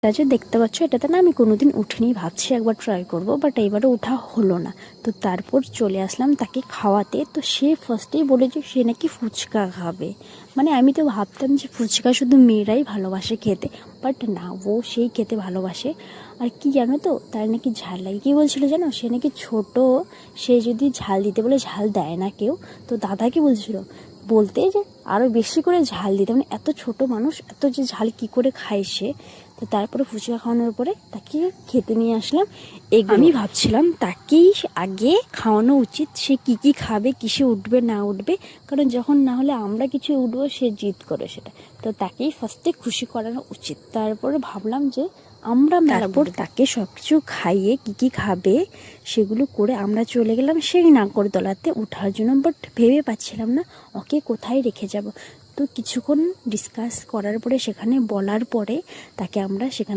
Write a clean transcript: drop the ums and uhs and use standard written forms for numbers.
এটা যে দেখতে পাচ্ছ, এটাতে না আমি কোনোদিন উঠিনি, ভাবছি একবার ট্রাই করব, বাট এইবারে ওঠা হলো না। তো তারপর চলে আসলাম তাকে খাওয়াতে। তো সে ফার্স্টেই বলে যে সে নাকি ফুচকা খাবে। মানে আমি তো ভাবতাম যে ফুচকা শুধু মেয়েরাই ভালোবাসে খেতে, বাট না, ও সেই খেতে ভালোবাসে। আর কি জানো তো, তার নাকি ঝাল লাগে। কী বলছিল জানো, সে নাকি ছোট, সে যদি ঝাল দিতে বলে ঝাল দেয় না কেউ। তো দাদাকে বলছিল বলতে যে আরও বেশি করে ঝাল দিতে, মানে এত ছোট মানুষ এত যে ঝাল কি করে খায় সে। তো তারপরে ফুচকা খাওয়ানোর পরে তাকে খেতে নিয়ে আসলাম। আমি ভাবছিলাম তাকেই আগে খাওয়ানো উচিত, সে কি কি খাবে, কিসে উঠবে না উঠবে, কারণ যখন না হলে আমরা কিছু উঠবো সে জিদ করে সেটা। তো তাকেই ফার্স্টে খুশি করানো উচিত। তারপরে ভাবলাম যে আমরা তারপর তাকে সব কিছু খাইয়ে কী কী খাবে সেগুলো করে আমরা চলে গেলাম সেই নাগরদোলাতে ওঠার জন্য। বাট ভেবে পাচ্ছিলাম না ওকে কোথায় রেখে যাব। তো কিছুক্ষণ ডিসকাস করার পরে, সেখানে বলার পরে তাকে আমরা সেখানে